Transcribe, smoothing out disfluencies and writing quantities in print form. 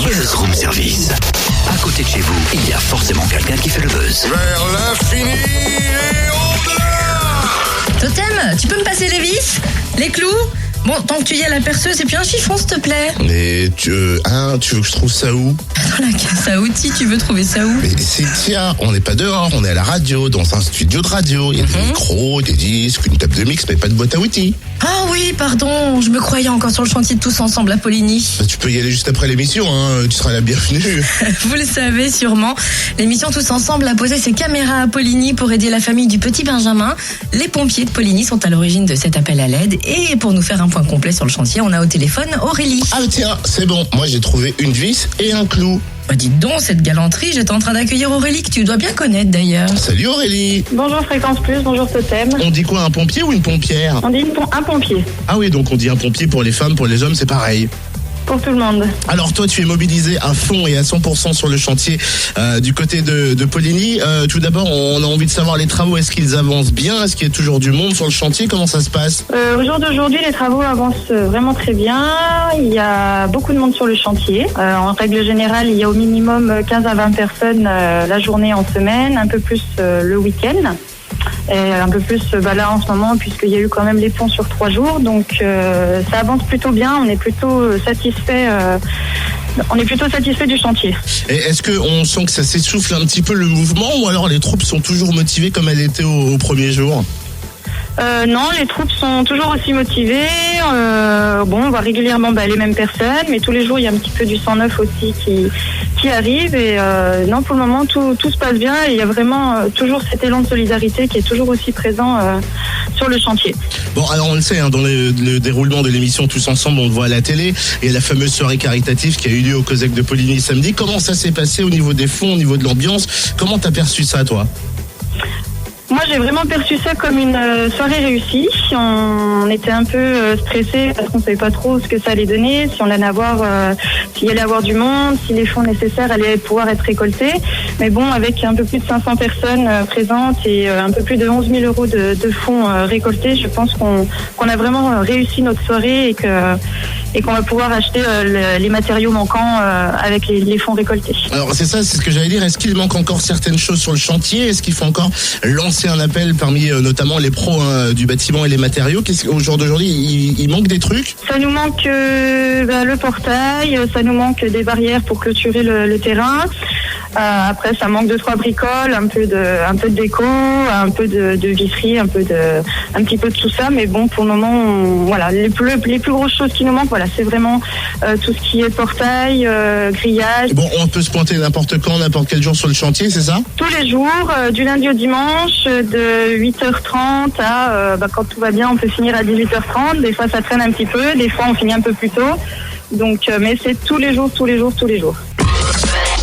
Buzz Room Service. À côté de chez vous, il y a forcément quelqu'un qui fait le buzz. Vers l'infini et au-delà. Totem, tu peux me passer les vis, les clous? Bon, tant que tu y as la perceuse et puis un chiffon, s'il te plaît. Mais tu veux que je trouve ça où? Dans la caisse à outils, tu veux trouver ça où? Mais c'est tiens, on n'est pas dehors, on est à la radio, dans un studio de radio. Il y a des micros, des disques, une table de mix, mais pas de boîte à outils. Ah oui, pardon, je me croyais encore sur le chantier de Tous Ensemble à Poligny. Bah, tu peux y aller juste après l'émission, hein, tu seras la bienvenue. Vous le savez sûrement, l'émission Tous Ensemble a posé ses caméras à Poligny pour aider la famille du petit Benjamin. Les pompiers de Poligny sont à l'origine de cet appel à l'aide. Et pour nous faire un point complet sur le chantier, on a au téléphone Aurélie. Ah tiens, c'est bon, moi j'ai trouvé une vis et un clou. Bah dites donc, cette galanterie, j'étais en train d'accueillir Aurélie, que tu dois bien connaître d'ailleurs. Salut Aurélie. Bonjour Fréquence Plus, bonjour Totem. On dit quoi, un pompier ou une pompière? On dit un pompier, Ah oui, donc on dit un pompier pour les femmes, pour les hommes, c'est pareil. pour tout le monde. Alors toi, tu es mobilisé à fond et à 100% sur le chantier du côté de Poligny. Tout d'abord, on a envie de savoir les travaux. Est-ce qu'ils avancent bien? Est-ce qu'il y a toujours du monde sur le chantier? Comment ça se passe? Au jour d'aujourd'hui, les travaux avancent vraiment très bien. Il y a beaucoup de monde sur le chantier. En règle générale, il y a au minimum 15 à 20 personnes la journée en semaine, un peu plus le week-end. Et un peu plus là en ce moment, puisqu'il y a eu quand même les ponts sur 3 jours. Donc ça avance plutôt bien. On est plutôt satisfait. On est plutôt satisfait du chantier. Et est-ce qu'on sent que ça s'essouffle un petit peu le mouvement, ou alors les troupes sont toujours motivées comme elles étaient au premier jour? Non, les troupes sont toujours aussi motivées. On voit régulièrement les mêmes personnes, mais tous les jours il y a un petit peu du sang neuf aussi qui arrive. Et non, pour le moment tout se passe bien. Et il y a vraiment toujours cet élan de solidarité qui est toujours aussi présent sur le chantier. Bon, alors on le sait, hein, dans le déroulement de l'émission Tous Ensemble, on le voit à la télé, et la fameuse soirée caritative qui a eu lieu au COSEC de Poligny samedi. Comment ça s'est passé au niveau des fonds, au niveau de l'ambiance? Comment t'as perçu ça, toi? Moi, j'ai vraiment perçu ça comme une soirée réussie. On était un peu stressés parce qu'on savait pas trop ce que ça allait donner, si on allait avoir, s'il y allait avoir du monde, si les fonds nécessaires allaient pouvoir être récoltés. Mais bon, avec un peu plus de 500 personnes présentes et un peu plus de 11 000 euros de fonds récoltés, je pense qu'on a vraiment réussi notre soirée et qu'on va pouvoir acheter les matériaux manquants avec les fonds récoltés. Alors c'est ça, c'est ce que j'allais dire. Est-ce qu'il manque encore certaines choses sur le chantier? Est-ce qu'il faut encore lancer un appel parmi notamment les pros du bâtiment et les matériaux? Au jour d'aujourd'hui, il manque des trucs? Ça nous manque le portail, ça nous manque des barrières pour clôturer le terrain. Après, ça manque 2-3 bricoles, un peu de déco, un peu de visserie, un petit peu de tout ça. Mais bon, pour le moment, les plus grosses choses qui nous manquent, c'est vraiment tout ce qui est portail, grillage. Bon, on peut se pointer n'importe quand, n'importe quel jour sur le chantier, c'est ça? Tous les jours, du lundi au dimanche, de 8h30 à, quand tout va bien, on peut finir à 18h30. Des fois, ça traîne un petit peu, des fois, on finit un peu plus tôt. Donc, mais c'est tous les jours.